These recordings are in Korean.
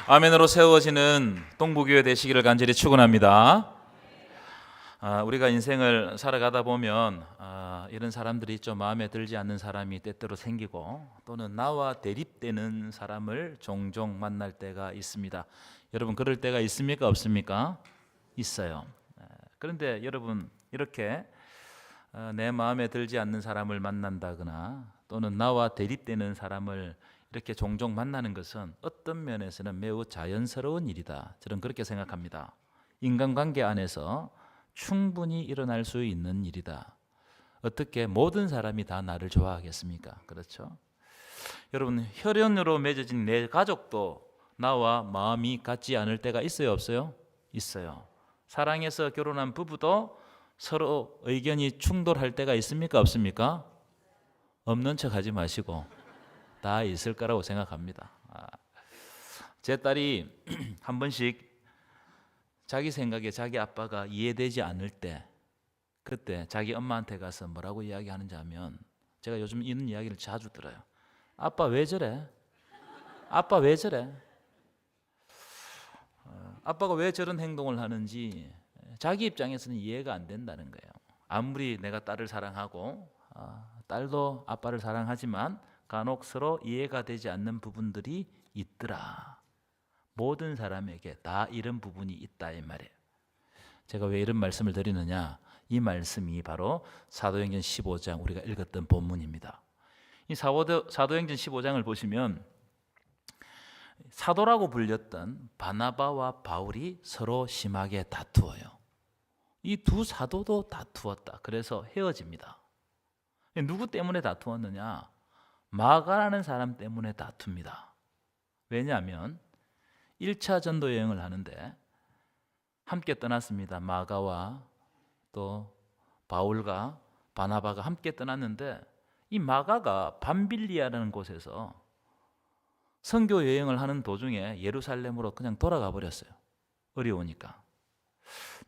아멘으로 세워지는 동부교회 되시기를 간절히 축원합니다. 우리가 인생을 살아가다 보면 이런 사람들이 좀 마음에 들지 않는 사람이 때때로 생기고, 또는 나와 대립되는 사람을 종종 만날 때가 있습니다. 여러분, 그럴 때가 있습니까? 없습니까? 있어요. 그런데 여러분, 이렇게 내 마음에 들지 않는 사람을 만난다거나 또는 나와 대립되는 사람을 이렇게 종종 만나는 것은 어떤 면에서는 매우 자연스러운 일이다. 저는 그렇게 생각합니다. 인간관계 안에서 충분히 일어날 수 있는 일이다. 어떻게 모든 사람이 다 나를 좋아하겠습니까? 그렇죠? 여러분, 혈연으로 맺어진 내 가족도 나와 마음이 같지 않을 때가 있어요, 없어요? 있어요. 사랑해서 결혼한 부부도 서로 의견이 충돌할 때가 있습니까? 없습니까? 없는 척 하지 마시고 다 있을 거라고 생각합니다. 제 딸이 한 번씩 자기 생각에 자기 아빠가 이해되지 않을 때, 그때 자기 엄마한테 가서 뭐라고 이야기하는지 하면, 제가 요즘 이런 이야기를 자주 들어요. 아빠 왜 저래? 아빠 왜 저래? 아빠가 왜 저런 행동을 하는지 자기 입장에서는 이해가 안 된다는 거예요. 아무리 내가 딸을 사랑하고 딸도 아빠를 사랑하지만 간혹 서로 이해가 되지 않는 부분들이 있더라. 모든 사람에게 다 이런 부분이 있다 이 말이에요. 제가 왜 이런 말씀을 드리느냐, 이 말씀이 바로 사도행전 15장 우리가 읽었던 본문입니다. 이 사도행전 15장을 보시면 사도라고 불렸던 바나바와 바울이 서로 심하게 다투어요. 이 두 사도도 다투었다. 그래서 헤어집니다. 누구 때문에 다투었느냐? 마가라는 사람 때문에 다툽니다. 왜냐하면 1차 전도 여행을 하는데 함께 떠났습니다. 마가와 또 바울과 바나바가 함께 떠났는데, 이 마가가 밤빌리아라는 곳에서 선교 여행을 하는 도중에 예루살렘으로 그냥 돌아가 버렸어요. 어려우니까.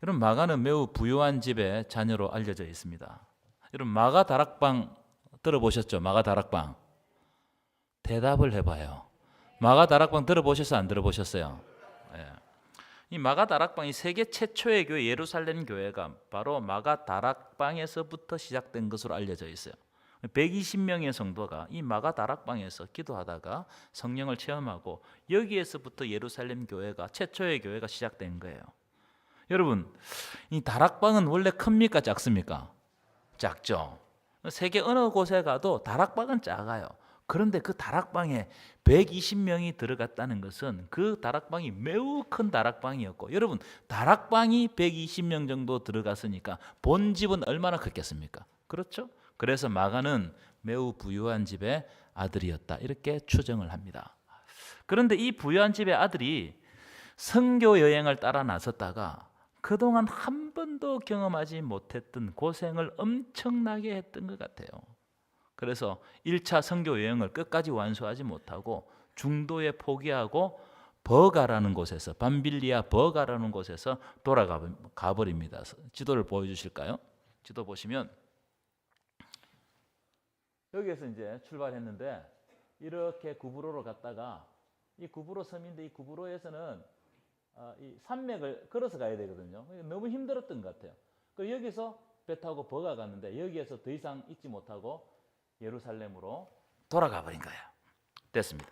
여러분, 마가는 매우 부유한 집의 자녀로 알려져 있습니다. 여러분, 마가 다락방 들어보셨죠? 마가 다락방. 대답을 해봐요. 마가 다락방 들어보셨어요? 안 들어보셨어요? 예. 이 마가 다락방이 세계 최초의 교회 예루살렘 교회가 바로 마가 다락방에서부터 시작된 것으로 알려져 있어요. 120명의 성도가 이 마가 다락방에서 기도하다가 성령을 체험하고, 여기에서부터 예루살렘 교회가 최초의 교회가 시작된 거예요. 여러분, 이 다락방은 원래 큽니까 작습니까? 작죠. 세계 어느 곳에 가도 다락방은 작아요. 그런데 그 다락방에 120명이 들어갔다는 것은 그 다락방이 매우 큰 다락방이었고, 여러분, 다락방이 120명 정도 들어갔으니까 본 집은 얼마나 컸겠습니까? 그렇죠? 그래서 마가는 매우 부유한 집의 아들이었다, 이렇게 추정을 합니다. 그런데 이 부유한 집의 아들이 선교 여행을 따라 나섰다가 그동안 한 번도 경험하지 못했던 고생을 엄청나게 했던 것 같아요. 그래서 1차 선교 여행을 끝까지 완수하지 못하고 중도에 포기하고 버가라는 곳에서, 밤빌리아 버가라는 곳에서 돌아가 버립니다. 지도를 보여주실까요? 지도 보시면 여기에서 이제 출발했는데 이렇게 구브로로 갔다가, 이 구브로 섬인데 이 구브로에서는 이 산맥을 걸어서 가야 되거든요. 너무 힘들었던 것 같아요. 여기서 배 타고 버가 갔는데 여기에서 더 이상 있지 못하고 예루살렘으로 돌아가 버린 거예요. 됐습니다.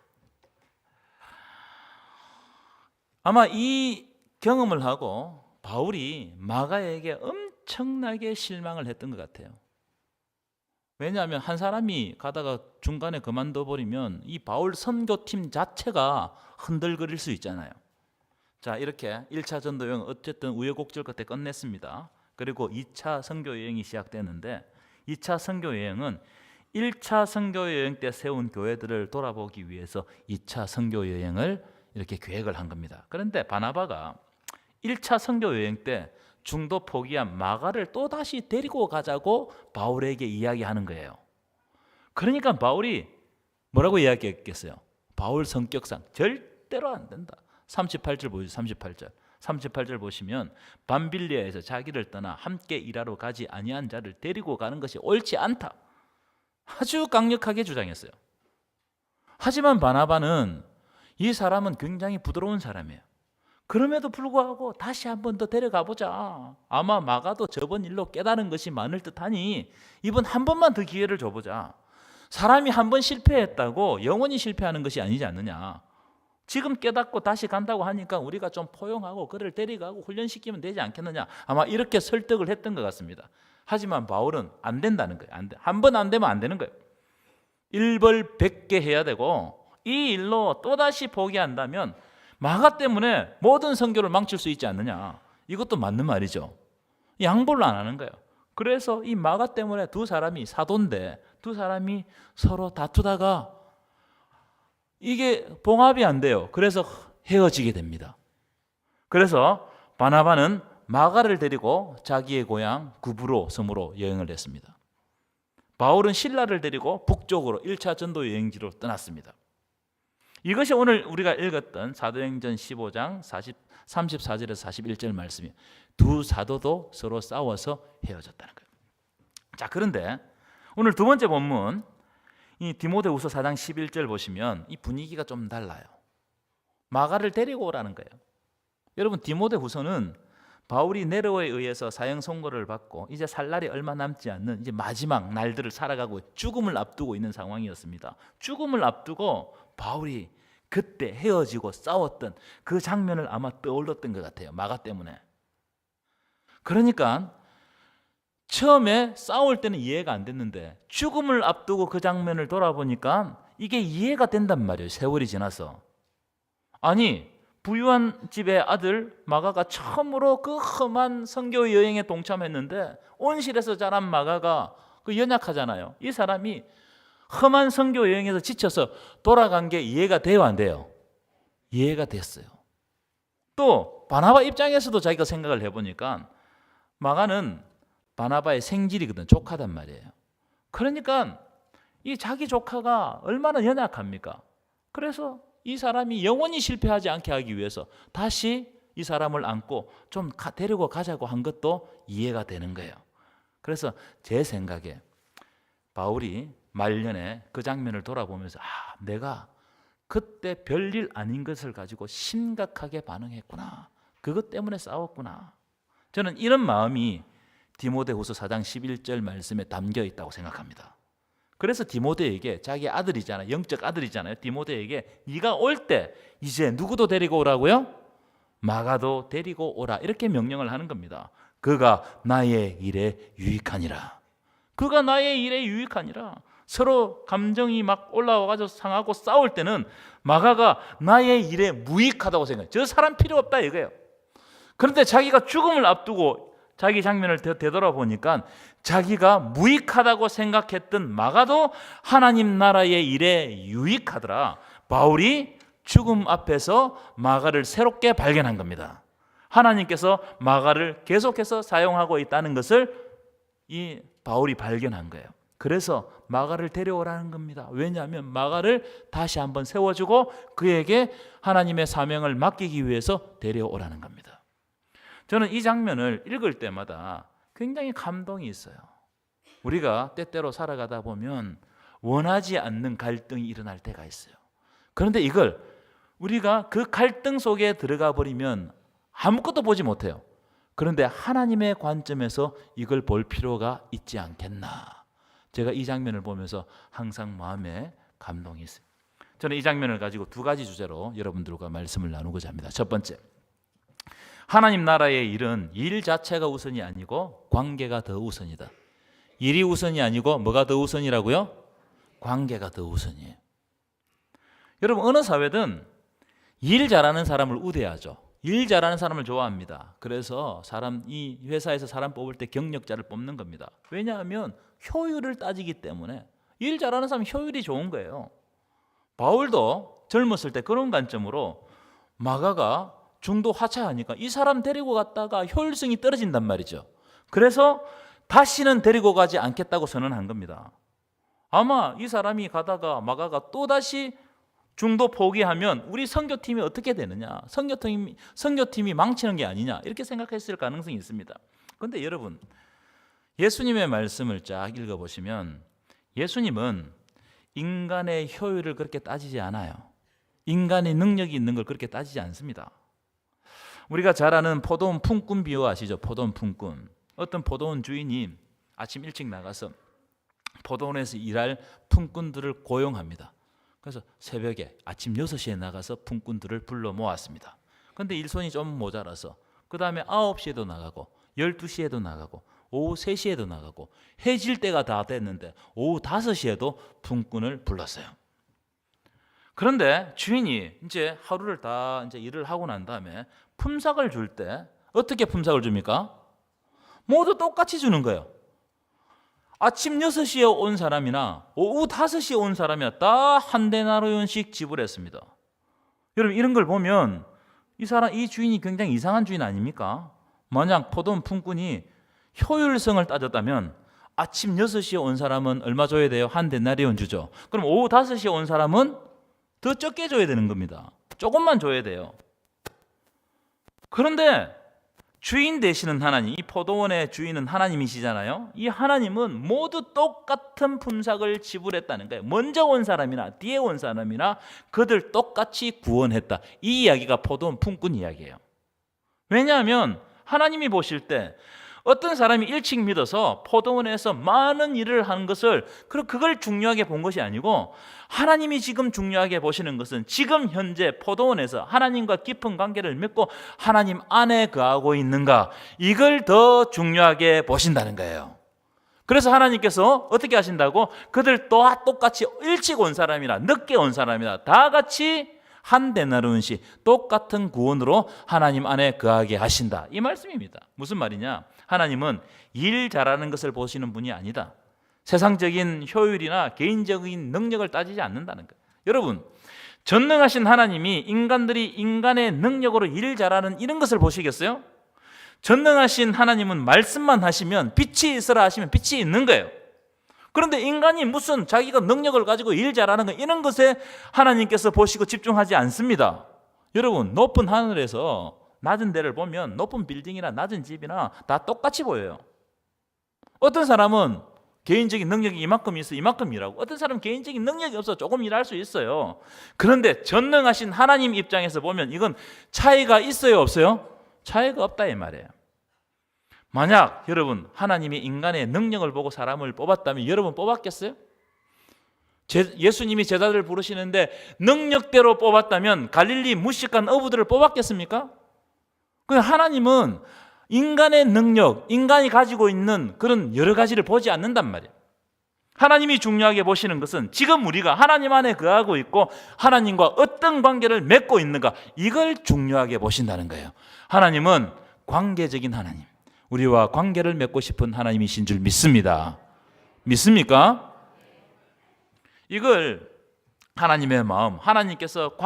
아마 이 경험을 하고 바울이 마가에게 엄청나게 실망을 했던 것 같아요. 왜냐하면 한 사람이 가다가 중간에 그만둬 버리면 이 바울 선교팀 자체가 흔들거릴 수 있잖아요. 자, 이렇게 1차 전도 여행 어쨌든 우여곡절 끝에 끝냈습니다. 그리고 2차 선교 여행이 시작되는데, 2차 선교 여행은 1차 선교 여행 때 세운 교회들을 돌아보기 위해서 2차 선교 여행을 이렇게 계획을 한 겁니다. 그런데 바나바가 1차 선교 여행 때 중도 포기한 마가를 또다시 데리고 가자고 바울에게 이야기하는 거예요. 그러니까 바울이 뭐라고 이야기했겠어요? 바울 성격상 절대로 안 된다. 38절 보여주세요. 38절 보시면, 밤빌리아에서 자기를 떠나 함께 일하러 가지 아니한 자를 데리고 가는 것이 옳지 않다, 아주 강력하게 주장했어요. 하지만 바나바는 이 사람은 굉장히 부드러운 사람이에요. 그럼에도 불구하고 다시 한 번 더 데려가 보자. 아마 마가도 저번 일로 깨달은 것이 많을 듯하니 이번 한 번만 더 기회를 줘보자. 사람이 한 번 실패했다고 영원히 실패하는 것이 아니지 않느냐. 지금 깨닫고 다시 간다고 하니까 우리가 좀 포용하고 그를 데려가고 훈련시키면 되지 않겠느냐. 아마 이렇게 설득을 했던 것 같습니다. 하지만 바울은 안 된다는 거예요. 한 번 안 되면 안 되는 거예요. 일벌백계 해야 되고 이 일로 또다시 포기한다면 마가 때문에 모든 선교를 망칠 수 있지 않느냐. 이것도 맞는 말이죠. 양보를 안 하는 거예요. 그래서 이 마가 때문에 두 사람이 사도인데 두 사람이 서로 다투다가 이게 봉합이 안 돼요. 그래서 헤어지게 됩니다. 그래서 바나바는 마가를 데리고 자기의 고향 구브로 섬으로 여행을 했습니다. 바울은 실라를 데리고 북쪽으로 1차 전도 여행지로 떠났습니다. 이것이 오늘 우리가 읽었던 사도행전 15장 34절에서 41절 말씀이에요. 두 사도도 서로 싸워서 헤어졌다는 거예요. 자, 그런데 오늘 두 번째 본문 이 디모데후서 4장 11절 보시면 이 분위기가 좀 달라요. 마가를 데리고 오라는 거예요. 여러분, 디모데후서는 바울이 네로에 의해서 사형 선고를 받고 이제 살 날이 얼마 남지 않는 이제 마지막 날들을 살아가고 죽음을 앞두고 있는 상황이었습니다. 죽음을 앞두고 바울이 그때 헤어지고 싸웠던 그 장면을 아마 떠올렸던 것 같아요. 마가 때문에. 그러니까 처음에 싸울 때는 이해가 안 됐는데 죽음을 앞두고 그 장면을 돌아보니까 이게 이해가 된단 말이에요. 세월이 지나서. 아니, 부유한 집의 아들 마가가 처음으로 그 험한 선교 여행에 동참했는데 온실에서 자란 마가가 그 연약하잖아요. 이 사람이 험한 선교 여행에서 지쳐서 돌아간 게 이해가 돼요, 안 돼요? 이해가 됐어요. 또 바나바 입장에서도 자기가 생각을 해보니까 마가는 바나바의 생질이거든. 조카단 말이에요. 그러니까 이 자기 조카가 얼마나 연약합니까? 그래서 이 사람이 영원히 실패하지 않게 하기 위해서 다시 이 사람을 안고 좀 데리고 가자고 한 것도 이해가 되는 거예요. 그래서 제 생각에 바울이 말년에 그 장면을 돌아보면서 내가 그때 별일 아닌 것을 가지고 심각하게 반응했구나. 그것 때문에 싸웠구나. 저는 이런 마음이 디모데후서 4장 11절 말씀에 담겨 있다고 생각합니다. 그래서 디모데에게 자기 아들이잖아요. 영적 아들이잖아요. 디모데에게 네가 올 때 이제 누구도 데리고 오라고요? 마가도 데리고 오라. 이렇게 명령을 하는 겁니다. 그가 나의 일에 유익하니라. 그가 나의 일에 유익하니라. 서로 감정이 막 올라와가지고 상하고 싸울 때는 마가가 나의 일에 무익하다고 생각해요. 저 사람 필요 없다 이거예요. 그런데 자기가 죽음을 앞두고 자기 장면을 되돌아보니까 자기가 무익하다고 생각했던 마가도 하나님 나라의 일에 유익하더라. 바울이 죽음 앞에서 마가를 새롭게 발견한 겁니다. 하나님께서 마가를 계속해서 사용하고 있다는 것을 이 바울이 발견한 거예요. 그래서 마가를 데려오라는 겁니다. 왜냐하면 마가를 다시 한번 세워주고 그에게 하나님의 사명을 맡기기 위해서 데려오라는 겁니다. 저는 이 장면을 읽을 때마다 굉장히 감동이 있어요. 우리가 때때로 살아가다 보면 원하지 않는 갈등이 일어날 때가 있어요. 그런데 이걸 우리가 그 갈등 속에 들어가 버리면 아무것도 보지 못해요. 그런데 하나님의 관점에서 이걸 볼 필요가 있지 않겠나. 제가 이 장면을 보면서 항상 마음에 감동이 있어요. 저는 이 장면을 가지고 두 가지 주제로 여러분들과 말씀을 나누고자 합니다. 첫 번째, 하나님 나라의 일은 일 자체가 우선이 아니고 관계가 더 우선이다. 일이 우선이 아니고 뭐가 더 우선이라고요? 관계가 더 우선이에요. 여러분, 어느 사회든 일 잘하는 사람을 우대하죠. 일 잘하는 사람을 좋아합니다. 그래서 이 회사에서 사람 뽑을 때 경력자를 뽑는 겁니다. 왜냐하면 효율을 따지기 때문에 일 잘하는 사람 효율이 좋은 거예요. 바울도 젊었을 때 그런 관점으로 마가가 중도 하차하니까 이 사람 데리고 갔다가 효율성이 떨어진단 말이죠. 그래서 다시는 데리고 가지 않겠다고 선언한 겁니다. 아마 이 사람이 가다가 마가가 또다시 중도 포기하면 우리 선교팀이 어떻게 되느냐, 선교팀이 망치는 게 아니냐 이렇게 생각했을 가능성이 있습니다. 그런데 여러분, 예수님의 말씀을 쫙 읽어보시면 예수님은 인간의 효율을 그렇게 따지지 않아요. 인간의 능력이 있는 걸 그렇게 따지지 않습니다. 우리가 잘 아는 포도원 품꾼 비유 아시죠? 포도원 품꾼. 어떤 포도원 주인이 아침 일찍 나가서 포도원에서 일할 품꾼들을 고용합니다. 그래서 새벽에 아침 6시에 나가서 품꾼들을 불러 모았습니다. 그런데 일손이 좀 모자라서 그 다음에 9시에도 나가고 12시에도 나가고 오후 3시에도 나가고 해질 때가 다 됐는데 오후 5시에도 품꾼을 불렀어요. 그런데 주인이 이제 하루를 다 이제 일을 하고 난 다음에 품삯을 줄 때 어떻게 품삯을 줍니까? 모두 똑같이 주는 거예요. 아침 6시에 온 사람이나 오후 5시에 온 사람이나 다 한 데나리온씩 지불했습니다. 여러분 이런 걸 보면 이 주인이 굉장히 이상한 주인 아닙니까? 만약 포도원 품꾼이 효율성을 따졌다면 아침 6시에 온 사람은 얼마 줘야 돼요? 한 데나리온 주죠. 그럼 오후 5시에 온 사람은 더 적게 줘야 되는 겁니다. 조금만 줘야 돼요. 그런데 주인 되시는 하나님, 이 포도원의 주인은 하나님이시잖아요. 이 하나님은 모두 똑같은 품삯을 지불했다는 거예요. 먼저 온 사람이나 뒤에 온 사람이나 그들 똑같이 구원했다. 이 이야기가 포도원 품꾼 이야기예요. 왜냐하면 하나님이 보실 때 어떤 사람이 일찍 믿어서 포도원에서 많은 일을 하는 것을 그걸 중요하게 본 것이 아니고 하나님이 지금 중요하게 보시는 것은 지금 현재 포도원에서 하나님과 깊은 관계를 맺고 하나님 안에 거하고 있는가, 이걸 더 중요하게 보신다는 거예요. 그래서 하나님께서 어떻게 하신다고? 그들 또한 똑같이 일찍 온 사람이나 늦게 온 사람이나 다 같이 한 데나리온씩 똑같은 구원으로 하나님 안에 거하게 하신다, 이 말씀입니다. 무슨 말이냐? 하나님은 일 잘하는 것을 보시는 분이 아니다. 세상적인 효율이나 개인적인 능력을 따지지 않는다는 거예요. 여러분, 전능하신 하나님이 인간의 능력으로 일 잘하는 이런 것을 보시겠어요? 전능하신 하나님은 말씀만 하시면 빛이 있으라 하시면 빛이 있는 거예요. 그런데 인간이 무슨 자기가 능력을 가지고 일 잘하는 거, 이런 것에 하나님께서 보시고 집중하지 않습니다. 여러분, 높은 하늘에서 낮은 데를 보면 높은 빌딩이나 낮은 집이나 다 똑같이 보여요. 어떤 사람은 개인적인 능력이 이만큼 있어 이만큼 일하고, 어떤 사람은 개인적인 능력이 없어 조금 일할 수 있어요. 그런데 전능하신 하나님 입장에서 보면 이건 차이가 있어요 없어요? 차이가 없다 이 말이에요. 만약 여러분 하나님이 인간의 능력을 보고 사람을 뽑았다면 여러분 뽑았겠어요? 예수님이 제자들을 부르시는데 능력대로 뽑았다면 갈릴리 무식한 어부들을 뽑았겠습니까? 하나님은 인간의 능력, 인간이 가지고 있는 그런 여러 가지를 보지 않는단 말이에요. 하나님이 중요하게 보시는 것은 지금 우리가 하나님 안에 거하고 있고 하나님과 어떤 관계를 맺고 있는가, 이걸 중요하게 보신다는 거예요. 하나님은 관계적인 하나님, 우리와 관계를 맺고 싶은 하나님이신 줄 믿습니다. 믿습니까? 이걸 하나님의 마음, 하나님께서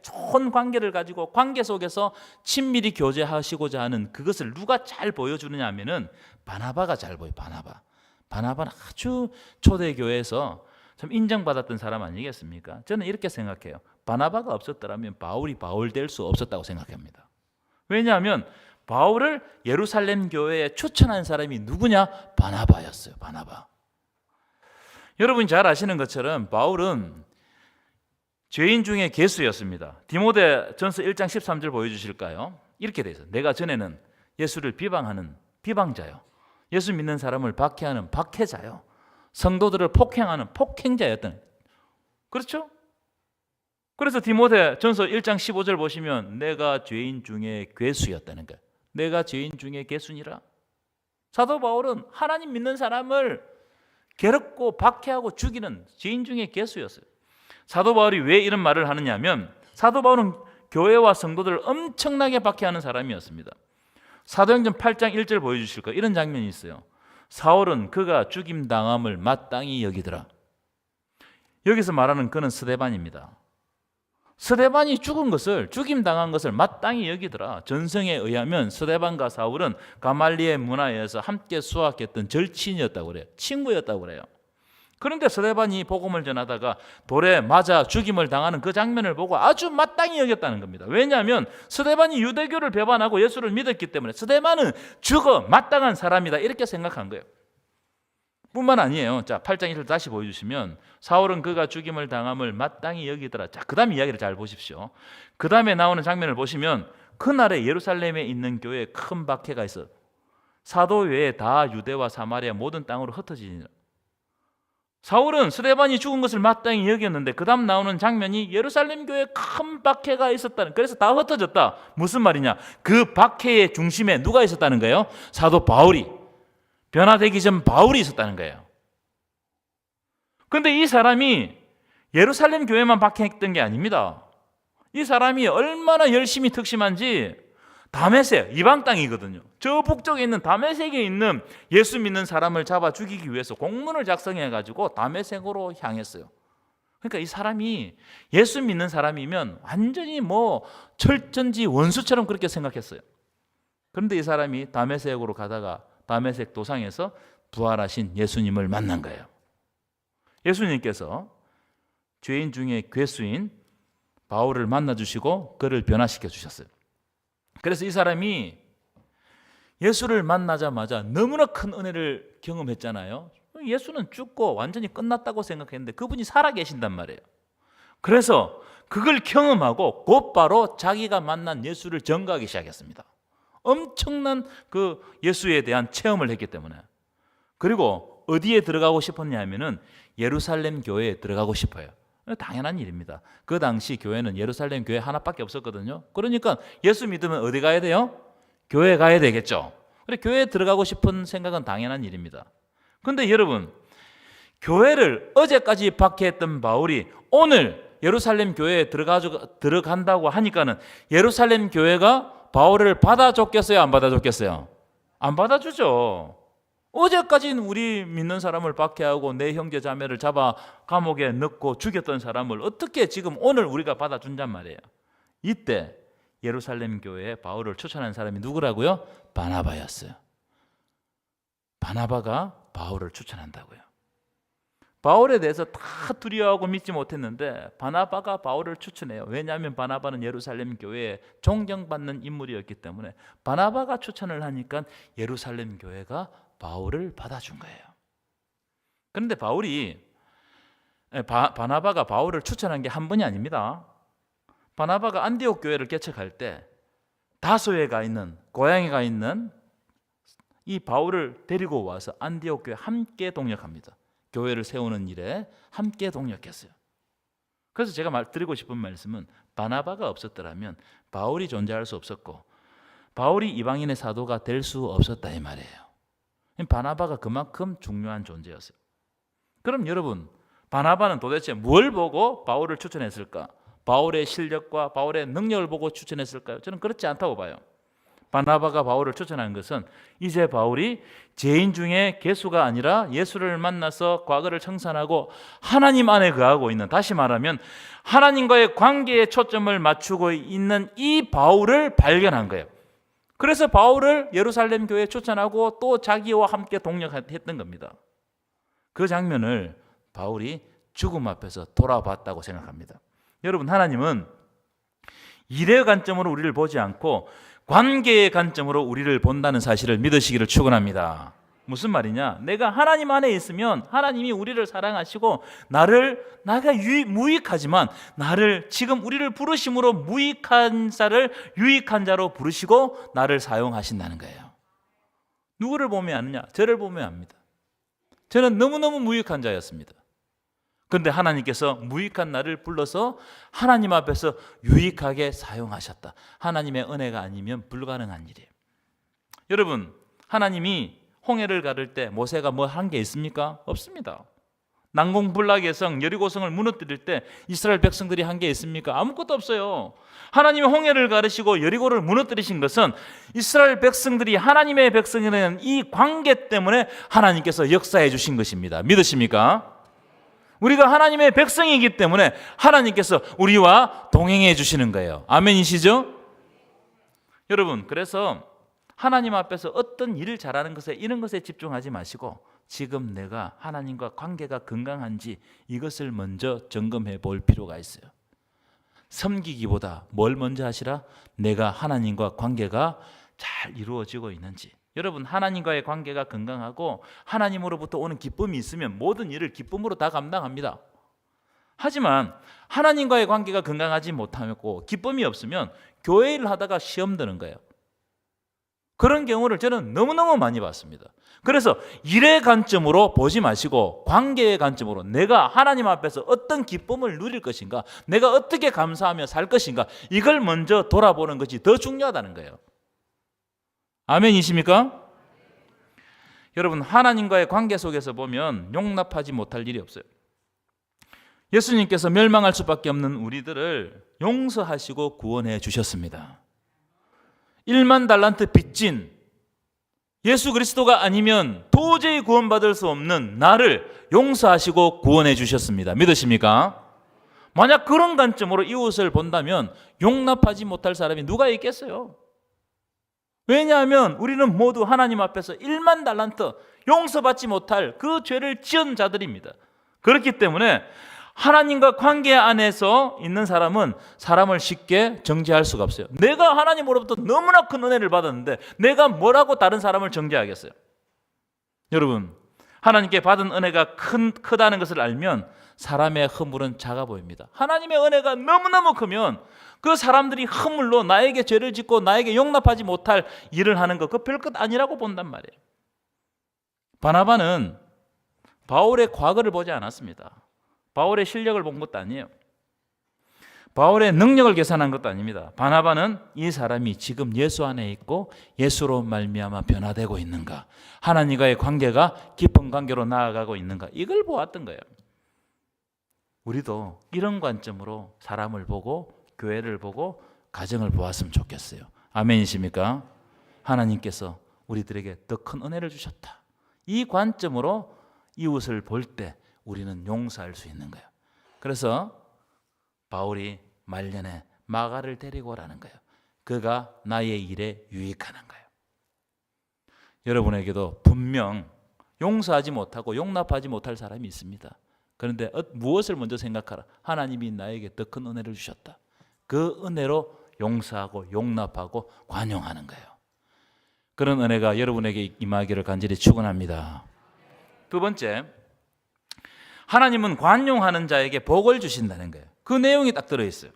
좋은 관계를 가지고 관계 속에서 친밀히 교제하시고자 하는 그것을 누가 잘 보여주느냐 하면은 바나바가 잘 보여요. 바나바는 아주 초대교회에서 참 인정받았던 사람 아니겠습니까? 저는 이렇게 생각해요. 바나바가 없었더라면 바울이 바울 될 수 없었다고 생각합니다. 왜냐하면 바울을 예루살렘 교회에 추천한 사람이 누구냐? 바나바였어요. 바나바. 여러분이 잘 아시는 것처럼 바울은 죄인 중에 괴수였습니다. 디모데전서 1장 13절 보여주실까요? 이렇게 돼 있어요. 내가 전에는 예수를 비방하는 비방자요, 예수 믿는 사람을 박해하는 박해자요, 성도들을 폭행하는 폭행자였던, 그렇죠? 그래서 디모데전서 1장 15절 보시면 내가 죄인 중에 괴수였다는 거예요. 내가 죄인 중에 괴수니라. 사도 바울은 하나님 믿는 사람을 괴롭고 박해하고 죽이는 죄인 중에 괴수였어요. 사도 바울이 왜 이런 말을 하느냐면 사도 바울은 교회와 성도들을 엄청나게 박해하는 사람이었습니다. 사도행전 8장 1절 보여주실 거예요. 이런 장면이 있어요. 사울은 그가 죽임당함을 마땅히 여기더라. 여기서 말하는 그는 스데반입니다. 스데반이 죽임당한 것을 마땅히 여기더라. 전성에 의하면 스데반과 사울은 가말리엘 문화에서 함께 수학했던 절친이었다고 그래요. 친구였다고 그래요. 그런데 스데반이 복음을 전하다가 돌에 맞아 죽임을 당하는 그 장면을 보고 아주 마땅히 여겼다는 겁니다. 왜냐하면 스데반이 유대교를 배반하고 예수를 믿었기 때문에 스데반은 죽어 마땅한 사람이다, 이렇게 생각한 거예요. 뿐만 아니에요. 자, 8장 1절 다시 보여주시면 사울은 그가 죽임을 당함을 마땅히 여기더라. 자, 그 다음 이야기를 잘 보십시오. 그 다음에 나오는 장면을 보시면 그날에 예루살렘에 있는 교회에 큰 박해가 있어. 사도 외에 다 유대와 사마리아 모든 땅으로 흩어지니라. 사울은 스데반이 죽은 것을 마땅히 여겼는데 그 다음 나오는 장면이 예루살렘 교회에 큰 박해가 있었다는, 그래서 다 흩어졌다. 무슨 말이냐? 그 박해의 중심에 누가 있었다는 거예요? 사도 바울이, 변화되기 전 바울이 있었다는 거예요. 그런데 이 사람이 예루살렘 교회만 박해했던 게 아닙니다. 이 사람이 얼마나 열심히 특심한지 다메섹, 이방 땅이거든요. 저 북쪽에 있는 다메섹에 있는 예수 믿는 사람을 잡아 죽이기 위해서 공문을 작성해가지고 다메섹으로 향했어요. 그러니까 이 사람이 예수 믿는 사람이면 완전히 뭐 철전지 원수처럼 그렇게 생각했어요. 그런데 이 사람이 다메섹으로 가다가 다메섹 도상에서 부활하신 예수님을 만난 거예요. 예수님께서 죄인 중에 괴수인 바울을 만나주시고 그를 변화시켜 주셨어요. 그래서 이 사람이 예수를 만나자마자 너무나 큰 은혜를 경험했잖아요. 예수는 죽고 완전히 끝났다고 생각했는데 그분이 살아계신단 말이에요. 그래서 그걸 경험하고 곧바로 자기가 만난 예수를 전가하기 시작했습니다. 엄청난 그 예수에 대한 체험을 했기 때문에. 그리고 어디에 들어가고 싶었냐 하면은 예루살렘 교회에 들어가고 싶어요. 당연한 일입니다. 그 당시 교회는 예루살렘 교회 하나밖에 없었거든요. 그러니까 예수 믿으면 어디 가야 돼요? 교회 가야 되겠죠. 그래, 교회에 들어가고 싶은 생각은 당연한 일입니다. 그런데 여러분, 교회를 어제까지 박해했던 바울이 오늘 예루살렘 교회에 들어간다고 하니까는 예루살렘 교회가 바울을 받아줬겠어요? 안 받아줬겠어요? 안 받아주죠. 어제까지는 우리 믿는 사람을 박해하고 내 형제 자매를 잡아 감옥에 넣고 죽였던 사람을 어떻게 지금 오늘 우리가 받아준단 말이에요. 이때 예루살렘 교회에 바울을 추천한 사람이 누구라고요? 바나바였어요. 바나바가 바울을 추천한다고요. 바울에 대해서 다 두려워하고 믿지 못했는데 바나바가 바울을 추천해요. 왜냐하면 바나바는 예루살렘 교회에 존경받는 인물이었기 때문에 바나바가 추천을 하니까 예루살렘 교회가 바울을 받아준 거예요. 그런데 바나바가 바울을 추천한 게 한 번이 아닙니다. 바나바가 안디옥 교회를 개척할 때 다소에 있는 고향에 있는 이 바울을 데리고 와서 안디옥 교회 함께 동력합니다. 교회를 세우는 일에 함께 동력했어요. 그래서 제가 드리고 싶은 말씀은 바나바가 없었더라면 바울이 존재할 수 없었고 바울이 이방인의 사도가 될 수 없었다 이 말이에요. 바나바가 그만큼 중요한 존재였어요. 그럼 여러분, 바나바는 도대체 뭘 보고 바울을 추천했을까? 바울의 실력과 바울의 능력을 보고 추천했을까요? 저는 그렇지 않다고 봐요. 바나바가 바울을 추천한 것은 이제 바울이 죄인 중에 괴수가 아니라 예수를 만나서 과거를 청산하고 하나님 안에 거하고 있는, 다시 말하면 하나님과의 관계에 초점을 맞추고 있는 이 바울을 발견한 거예요. 그래서 바울을 예루살렘 교회에 추천하고 또 자기와 함께 동력했던 겁니다. 그 장면을 바울이 죽음 앞에서 돌아봤다고 생각합니다. 여러분, 하나님은 일의 관점으로 우리를 보지 않고 관계의 관점으로 우리를 본다는 사실을 믿으시기를 축원합니다. 무슨 말이냐? 내가 하나님 안에 있으면 하나님이 우리를 사랑하시고 나가 무익하지만 나를 지금 우리를 부르심으로 무익한 자를 유익한 자로 부르시고 나를 사용하신다는 거예요. 누구를 보면 아느냐? 저를 보면 압니다. 저는 너무너무 무익한 자였습니다. 그런데 하나님께서 무익한 나를 불러서 하나님 앞에서 유익하게 사용하셨다. 하나님의 은혜가 아니면 불가능한 일이에요. 여러분, 하나님이 홍해를 가를 때 모세가 뭐 한 게 있습니까? 없습니다. 난공불락의 성 여리고성을 무너뜨릴 때 이스라엘 백성들이 한 게 있습니까? 아무것도 없어요. 하나님이 홍해를 가르시고 여리고를 무너뜨리신 것은 이스라엘 백성들이 하나님의 백성이라는 이 관계 때문에 하나님께서 역사해 주신 것입니다. 믿으십니까? 우리가 하나님의 백성이기 때문에 하나님께서 우리와 동행해 주시는 거예요. 아멘이시죠? 여러분, 그래서 하나님 앞에서 어떤 일을 잘하는 것에 이런 것에 집중하지 마시고 지금 내가 하나님과 관계가 건강한지 이것을 먼저 점검해 볼 필요가 있어요. 섬기기보다 뭘 먼저 하시라? 내가 하나님과 관계가 잘 이루어지고 있는지. 여러분, 하나님과의 관계가 건강하고 하나님으로부터 오는 기쁨이 있으면 모든 일을 기쁨으로 다 감당합니다. 하지만 하나님과의 관계가 건강하지 못하고 기쁨이 없으면 교회 일을 하다가 시험 드는 거예요. 그런 경우를 저는 너무너무 많이 봤습니다. 그래서 일의 관점으로 보지 마시고 관계의 관점으로 내가 하나님 앞에서 어떤 기쁨을 누릴 것인가, 내가 어떻게 감사하며 살 것인가, 이걸 먼저 돌아보는 것이 더 중요하다는 거예요. 아멘이십니까? 여러분, 하나님과의 관계 속에서 보면 용납하지 못할 일이 없어요. 예수님께서 멸망할 수밖에 없는 우리들을 용서하시고 구원해 주셨습니다. 1만 달란트 빚진 예수 그리스도가 아니면 도저히 구원받을 수 없는 나를 용서하시고 구원해 주셨습니다. 믿으십니까? 만약 그런 관점으로 이웃을 본다면 용납하지 못할 사람이 누가 있겠어요? 왜냐하면 우리는 모두 하나님 앞에서 1만 달란트 용서받지 못할 그 죄를 지은 자들입니다. 그렇기 때문에 하나님과 관계 안에서 있는 사람은 사람을 쉽게 정죄할 수가 없어요. 내가 하나님으로부터 너무나 큰 은혜를 받았는데 내가 뭐라고 다른 사람을 정죄하겠어요? 여러분, 하나님께 받은 은혜가 크다는 것을 알면 사람의 허물은 작아 보입니다. 하나님의 은혜가 너무너무 크면 그 사람들이 허물로 나에게 죄를 짓고 나에게 용납하지 못할 일을 하는 것, 그거 별것 아니라고 본단 말이에요. 바나바는 바울의 과거를 보지 않았습니다. 바울의 실력을 본 것도 아니에요. 바울의 능력을 계산한 것도 아닙니다. 바나바는 이 사람이 지금 예수 안에 있고 예수로 말미암아 변화되고 있는가, 하나님과의 관계가 깊은 관계로 나아가고 있는가, 이걸 보았던 거예요. 우리도 이런 관점으로 사람을 보고 교회를 보고 가정을 보았으면 좋겠어요. 아멘이십니까? 하나님께서 우리들에게 더 큰 은혜를 주셨다. 이 관점으로 이웃을 볼 때 우리는 용서할 수 있는 거예요. 그래서 바울이 말년에 마가를 데리고 오라는 거예요. 그가 나의 일에 유익하는 거예요. 여러분에게도 분명 용서하지 못하고 용납하지 못할 사람이 있습니다. 그런데 무엇을 먼저 생각하라? 하나님이 나에게 더 큰 은혜를 주셨다. 그 은혜로 용서하고 용납하고 관용하는 거예요. 그런 은혜가 여러분에게 임하기를 간절히 축원합니다. 두 번째, 하나님은 관용하는 자에게 복을 주신다는 거예요. 그 내용이 딱 들어있어요.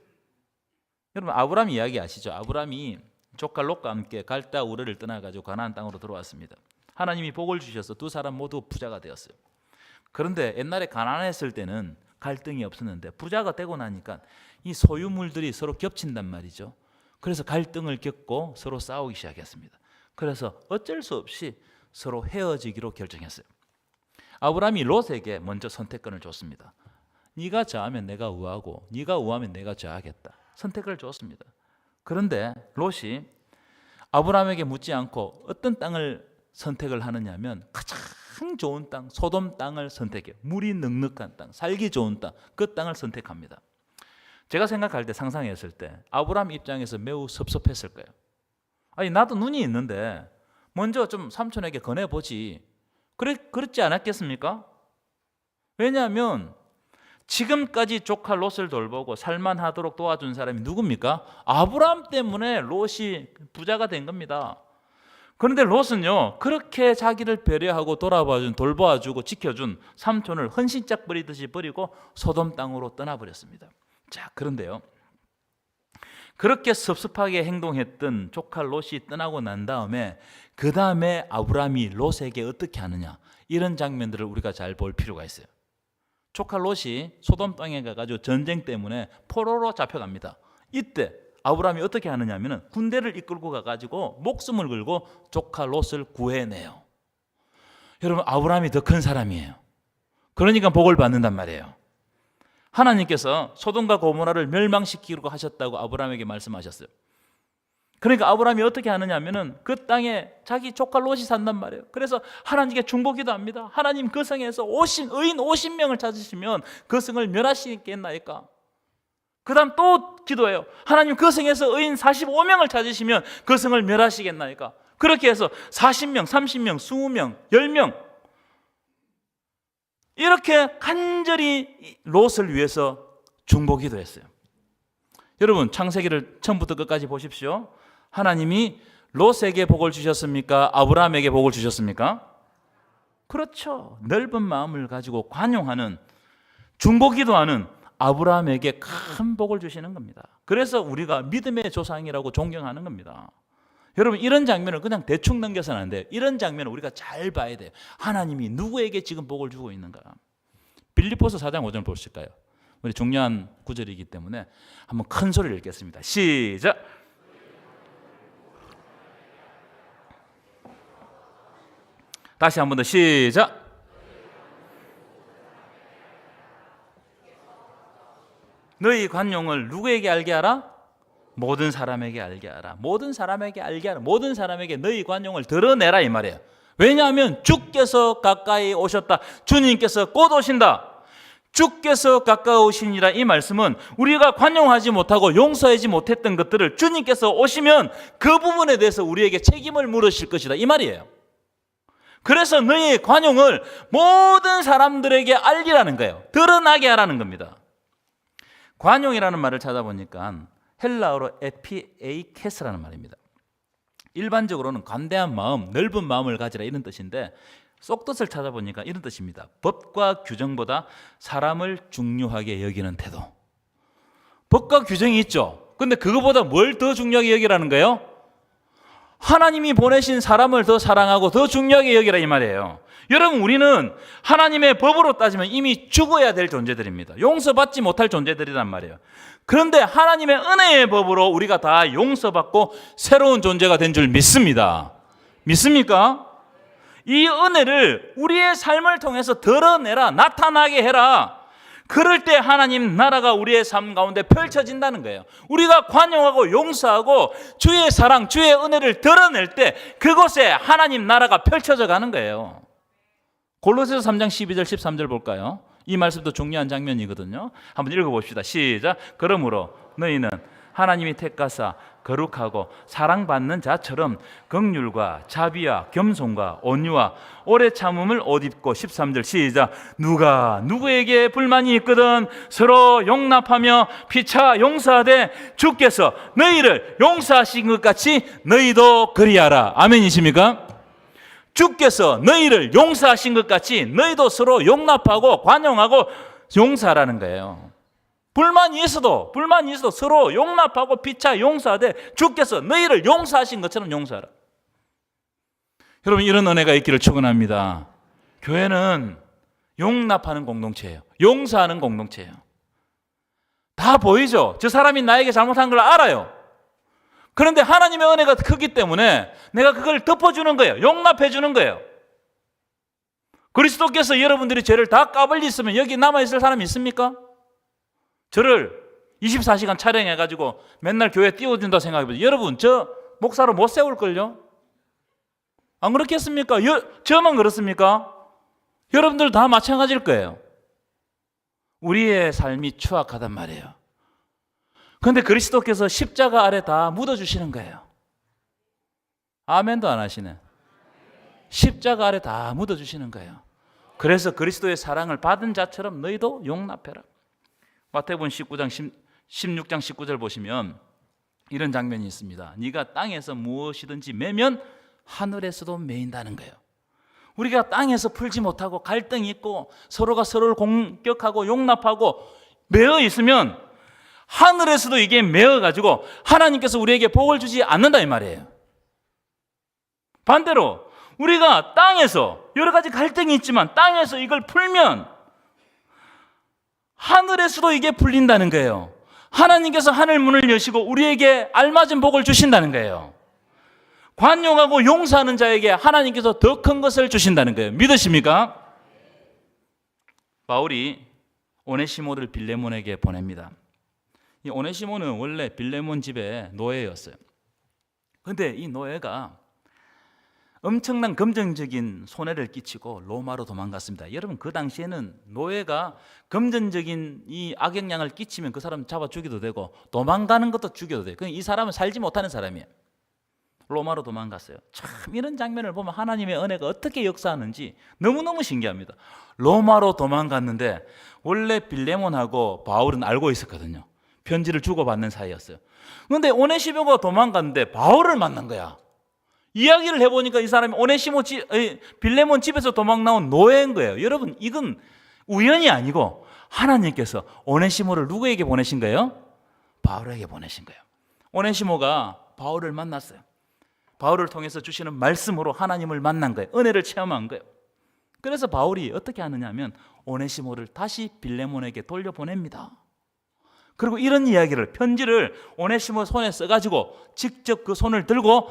여러분, 아브라함 이야기 아시죠? 아브라함이 조카 롯과 함께 갈대아 우르를 떠나가지고 가나안 땅으로 들어왔습니다. 하나님이 복을 주셔서 두 사람 모두 부자가 되었어요. 그런데 옛날에 가난했을 때는 갈등이 없었는데 부자가 되고 나니까 이 소유물들이 서로 겹친단 말이죠. 그래서 갈등을 겪고 서로 싸우기 시작했습니다. 그래서 어쩔 수 없이 서로 헤어지기로 결정했어요. 아브라함이 롯에게 먼저 선택권을 줬습니다. 네가 좌하면 내가 우하고 네가 우하면 내가 좌하겠다. 선택을 줬습니다. 그런데 롯이 아브라함에게 묻지 않고 어떤 땅을 선택을 하느냐면 가장 좋은 땅, 소돔 땅을 선택해요. 물이 넉넉한 땅, 살기 좋은 땅, 그 땅을 선택합니다. 제가 생각할 때, 상상했을 때 아브라함 입장에서 매우 섭섭했을 거예요. 아니, 나도 눈이 있는데 먼저 좀 삼촌에게 권해보지. 그렇지 않았겠습니까? 왜냐하면 지금까지 조카 롯을 돌보고 살만하도록 도와준 사람이 누굽니까? 아브라함 때문에 롯이 부자가 된 겁니다. 그런데 롯은요, 그렇게 자기를 배려하고 돌봐주고 지켜준 삼촌을 헌신짝 버리듯이 버리고 소돔 땅으로 떠나버렸습니다. 자, 그런데요, 그렇게 섭섭하게 행동했던 조카 롯이 떠나고 난 다음에 그 다음에 아브라함이 롯에게 어떻게 하느냐, 이런 장면들을 우리가 잘 볼 필요가 있어요. 조카 롯이 소돔 땅에 가가지고 전쟁 때문에 포로로 잡혀갑니다. 이때 아브라함이 어떻게 하느냐면 군대를 이끌고 가가지고 목숨을 걸고 조카 롯을 구해내요. 여러분, 아브라함이 더 큰 사람이에요. 그러니까 복을 받는단 말이에요. 하나님께서 소돔과 고모라를 멸망시키려고 하셨다고 아브라함에게 말씀하셨어요. 그러니까 아브라함이 어떻게 하느냐면은 그 땅에 자기 조카 롯이 산단 말이에요. 그래서 하나님께 중보기도 합니다. 하나님, 그 성에서 의인 50명을 찾으시면 그 성을 멸하시겠나이까? 그 다음 또 기도해요. 하나님, 그 성에서 의인 45명을 찾으시면 그 성을 멸하시겠나이까? 그렇게 해서 40명, 30명, 20명, 10명 이렇게 간절히 롯을 위해서 중보기도 했어요. 여러분, 창세기를 처음부터 끝까지 보십시오. 하나님이 롯에게 복을 주셨습니까? 아브라함에게 복을 주셨습니까? 그렇죠. 넓은 마음을 가지고 관용하는, 중보기도하는 아브라함에게 큰 복을 주시는 겁니다. 그래서 우리가 믿음의 조상이라고 존경하는 겁니다. 여러분, 이런 장면을 그냥 대충 넘겨서는 안 돼요. 이런 장면을 우리가 잘 봐야 돼요. 하나님이 누구에게 지금 복을 주고 있는가. 빌립보서 4장 5절 보실까요? 우리 중요한 구절이기 때문에 한번 큰 소리를 읽겠습니다. 시작. 다시 한 번 더 시작. 너희 관용을 누구에게 알게 하라? 모든 사람에게 알게 하라. 모든 사람에게 알게 하라. 모든 사람에게 너희 관용을 드러내라 이 말이에요. 왜냐하면 주께서 가까이 오셨다. 주님께서 곧 오신다. 주께서 가까우시니라 이 말씀은 우리가 관용하지 못하고 용서하지 못했던 것들을 주님께서 오시면 그 부분에 대해서 우리에게 책임을 물으실 것이다 이 말이에요. 그래서 너희의 관용을 모든 사람들에게 알리라는 거예요. 드러나게 하라는 겁니다. 관용이라는 말을 찾아보니까 헬라어로 에피에이케스라는 말입니다. 일반적으로는 관대한 마음, 넓은 마음을 가지라 이런 뜻인데 쏙뜻을 찾아보니까 이런 뜻입니다. 법과 규정보다 사람을 중요하게 여기는 태도. 법과 규정이 있죠. 근데 그거보다 뭘 더 중요하게 여기라는 거예요? 하나님이 보내신 사람을 더 사랑하고 더 중요하게 여기라 이 말이에요. 여러분, 우리는 하나님의 법으로 따지면 이미 죽어야 될 존재들입니다. 용서받지 못할 존재들이란 말이에요. 그런데 하나님의 은혜의 법으로 우리가 다 용서받고 새로운 존재가 된 줄 믿습니다. 믿습니까? 이 은혜를 우리의 삶을 통해서 드러내라, 나타나게 해라. 그럴 때 하나님 나라가 우리의 삶 가운데 펼쳐진다는 거예요. 우리가 관용하고 용서하고 주의 사랑, 주의 은혜를 드러낼 때 그곳에 하나님 나라가 펼쳐져 가는 거예요. 골로새서 3장 12절 13절 볼까요? 이 말씀도 중요한 장면이거든요. 한번 읽어봅시다. 시작. 그러므로 너희는 하나님이 택하사 거룩하고 사랑받는 자처럼 긍휼과 자비와 겸손과 온유와 오래 참음을 옷 입고 13절 시작. 누가 누구에게 불만이 있거든 서로 용납하며 피차 용서하되 주께서 너희를 용서하신 것 같이 너희도 그리하라. 아멘이십니까? 주께서 너희를 용서하신 것 같이 너희도 서로 용납하고 관용하고 용서하라는 거예요. 불만이 있어도 서로 용납하고 피차 용서하되 주께서 너희를 용서하신 것처럼 용서하라. 여러분, 이런 은혜가 있기를 축원합니다. 교회는 용납하는 공동체예요. 용서하는 공동체예요. 다 보이죠? 저 사람이 나에게 잘못한 걸 알아요. 그런데 하나님의 은혜가 크기 때문에 내가 그걸 덮어주는 거예요. 용납해 주는 거예요. 그리스도께서 여러분들이 죄를 다 까발렸으면 여기 남아있을 사람이 있습니까? 저를 24시간 촬영해가지고 맨날 교회 띄워준다 생각해보세요. 여러분, 저 목사로 못 세울걸요? 안 그렇겠습니까? 저만 그렇습니까? 여러분들 다 마찬가지일 거예요. 우리의 삶이 추악하단 말이에요. 그런데 그리스도께서 십자가 아래 다 묻어주시는 거예요. 아멘도 안 하시네. 십자가 아래 다 묻어주시는 거예요. 그래서 그리스도의 사랑을 받은 자처럼 너희도 용납해라. 마태복음 16장 19절 보시면 이런 장면이 있습니다. 네가 땅에서 무엇이든지 매면 하늘에서도 매인다는 거예요. 우리가 땅에서 풀지 못하고 갈등이 있고 서로가 서로를 공격하고 용납하고 매어 있으면 하늘에서도 이게 매어가지고 하나님께서 우리에게 복을 주지 않는다 이 말이에요. 반대로 우리가 땅에서 여러 가지 갈등이 있지만 땅에서 이걸 풀면 하늘에서도 이게 풀린다는 거예요. 하나님께서 하늘 문을 여시고 우리에게 알맞은 복을 주신다는 거예요. 관용하고 용서하는 자에게 하나님께서 더 큰 것을 주신다는 거예요. 믿으십니까? 바울이 오네시모를 빌레몬에게 보냅니다. 이 오네시모는 원래 빌레몬 집의 노예였어요. 그런데 이 노예가 엄청난 금전적인 손해를 끼치고 로마로 도망갔습니다. 여러분, 그 당시에는 노예가 금전적인 이 악영향을 끼치면 그 사람 잡아 죽여도 되고 도망가는 것도 죽여도 돼요. 이 사람은 살지 못하는 사람이에요. 로마로 도망갔어요. 참 이런 장면을 보면 하나님의 은혜가 어떻게 역사하는지 너무너무 신기합니다. 로마로 도망갔는데 원래 빌레몬하고 바울은 알고 있었거든요. 편지를 주고받는 사이였어요. 그런데 오네시모가 도망갔는데 바울을 만난 거야. 이야기를 해보니까 이 사람이 빌레몬 집에서 도망 나온 노예인 거예요. 여러분, 이건 우연이 아니고 하나님께서 오네시모를 누구에게 보내신 거예요? 바울에게 보내신 거예요. 오네시모가 바울을 만났어요. 바울을 통해서 주시는 말씀으로 하나님을 만난 거예요. 은혜를 체험한 거예요. 그래서 바울이 어떻게 하느냐 하면 오네시모를 다시 빌레몬에게 돌려보냅니다. 그리고 이런 이야기를, 편지를 오네시모 손에 써가지고 직접 그 손을 들고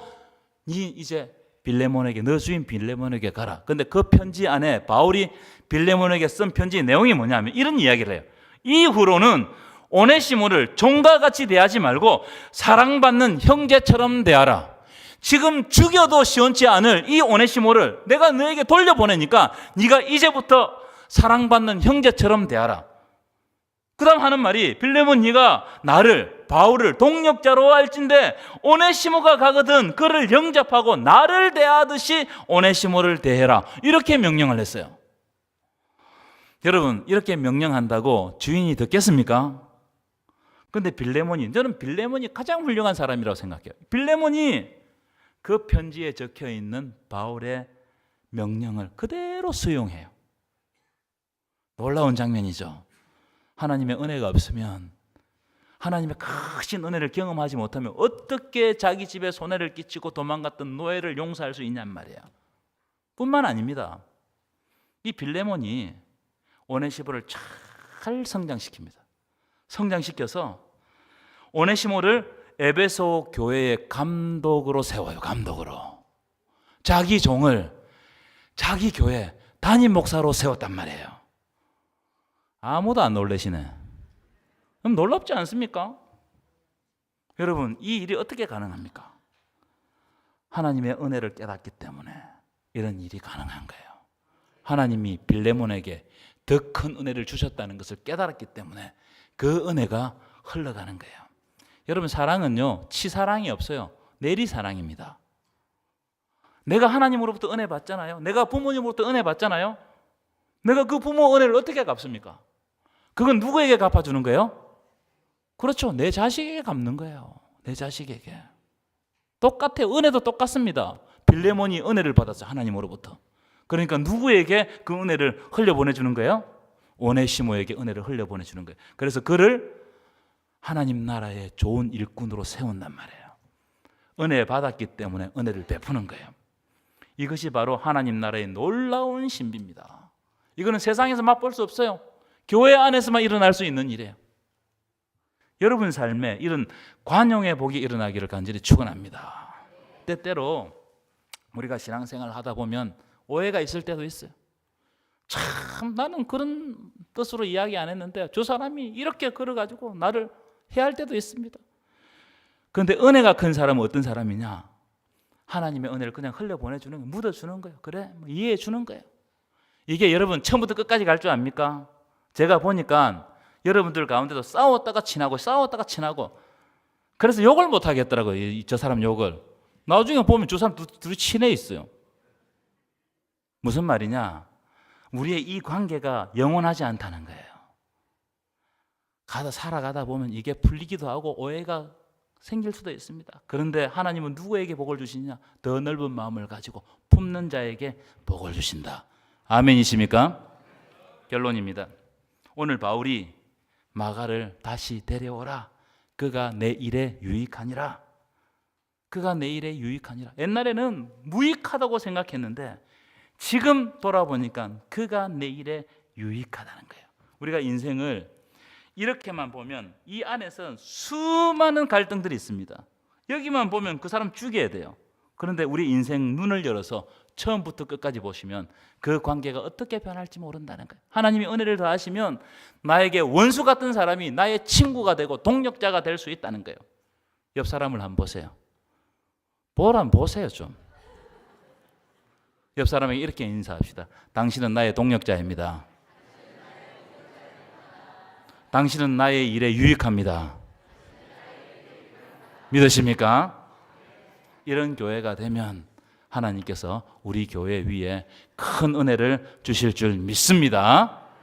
이제 빌레몬에게, 너 주인 빌레몬에게 가라. 근데 그 편지 안에 바울이 빌레몬에게 쓴 편지의 내용이 뭐냐면 이런 이야기를 해요. 이후로는 오네시모를 종과 같이 대하지 말고 사랑받는 형제처럼 대하라. 지금 죽여도 시원치 않을 이 오네시모를 내가 너에게 돌려보내니까 네가 이제부터 사랑받는 형제처럼 대하라. 그 다음 하는 말이, 빌레몬 네가 나를, 바울을 동력자로 할진대 오네시모가 가거든 그를 영접하고 나를 대하듯이 오네시모를 대해라. 이렇게 명령을 했어요. 여러분, 이렇게 명령한다고 주인이 듣겠습니까? 근데 저는 빌레몬이 가장 훌륭한 사람이라고 생각해요. 빌레몬이 그 편지에 적혀 있는 바울의 명령을 그대로 수용해요. 놀라운 장면이죠. 하나님의 은혜가 없으면, 하나님의 크신 은혜를 경험하지 못하면 어떻게 자기 집에 손해를 끼치고 도망갔던 노예를 용서할 수 있냔 말이에요. 뿐만 아닙니다. 이 빌레몬이 오네시모를 잘 성장시킵니다. 성장시켜서 오네시모를 에베소 교회의 감독으로 세워요. 감독으로. 자기 종을 자기 교회 담임 목사로 세웠단 말이에요. 아무도 안 놀라시네. 그럼 놀랍지 않습니까? 여러분, 이 일이 어떻게 가능합니까? 하나님의 은혜를 깨닫기 때문에 이런 일이 가능한 거예요. 하나님이 빌레몬에게 더 큰 은혜를 주셨다는 것을 깨달았기 때문에 그 은혜가 흘러가는 거예요. 여러분, 사랑은요, 치사랑이 없어요. 내리사랑입니다. 내가 하나님으로부터 은혜 받잖아요. 내가 부모님으로부터 은혜 받잖아요. 내가 그 부모 은혜를 어떻게 갚습니까? 그건 누구에게 갚아주는 거예요? 그렇죠. 내 자식에게 갚는 거예요. 내 자식에게. 똑같아요. 은혜도 똑같습니다. 빌레몬이 은혜를 받았어요. 하나님으로부터. 그러니까 누구에게 그 은혜를 흘려보내주는 거예요? 오네시모에게 은혜를 흘려보내주는 거예요. 그래서 그를 하나님 나라의 좋은 일꾼으로 세운단 말이에요. 은혜 받았기 때문에 은혜를 베푸는 거예요. 이것이 바로 하나님 나라의 놀라운 신비입니다. 이거는 세상에서 맛볼 수 없어요. 교회 안에서만 일어날 수 있는 일이에요. 여러분 삶에 이런 관용의 복이 일어나기를 간절히 축원합니다. 때때로 우리가 신앙생활을 하다 보면 오해가 있을 때도 있어요. 참, 나는 그런 뜻으로 이야기 안 했는데 저 사람이 이렇게 걸어가지고 나를 해할 때도 있습니다. 그런데 은혜가 큰 사람은 어떤 사람이냐? 하나님의 은혜를 그냥 흘려보내주는 거예요. 묻어주는 거예요. 그래? 이해해 주는 거예요. 이게 여러분 처음부터 끝까지 갈 줄 압니까? 제가 보니까 여러분들 가운데도 싸웠다가 친하고 싸웠다가 친하고, 그래서 욕을 못 하겠더라고요. 저 사람 욕을. 나중에 보면 저 사람 둘이 친해 있어요. 무슨 말이냐? 우리의 이 관계가 영원하지 않다는 거예요. 살아가다 보면 이게 풀리기도 하고 오해가 생길 수도 있습니다. 그런데 하나님은 누구에게 복을 주시냐? 더 넓은 마음을 가지고 품는 자에게 복을 주신다. 아멘이십니까? 결론입니다. 오늘 바울이 마가를 다시 데려오라. 그가 내 일에 유익하니라. 그가 내 일에 유익하니라. 옛날에는 무익하다고 생각했는데 지금 돌아보니까 그가 내 일에 유익하다는 거예요. 우리가 인생을 이렇게만 보면 이 안에서 수많은 갈등들이 있습니다. 여기만 보면 그 사람 죽여야 돼요. 그런데 우리 인생 눈을 열어서 처음부터 끝까지 보시면 그 관계가 어떻게 변할지 모른다는 거예요. 하나님이 은혜를 더하시면 나에게 원수 같은 사람이 나의 친구가 되고 동력자가 될 수 있다는 거예요. 옆 사람을 한번 보세요. 보세요 좀. 옆 사람에게 이렇게 인사합시다. 당신은 나의 동력자입니다. 당신은 나의 일에 유익합니다. 믿으십니까? 이런 교회가 되면 하나님께서 우리 교회 위에 큰 은혜를 주실 줄 믿습니다.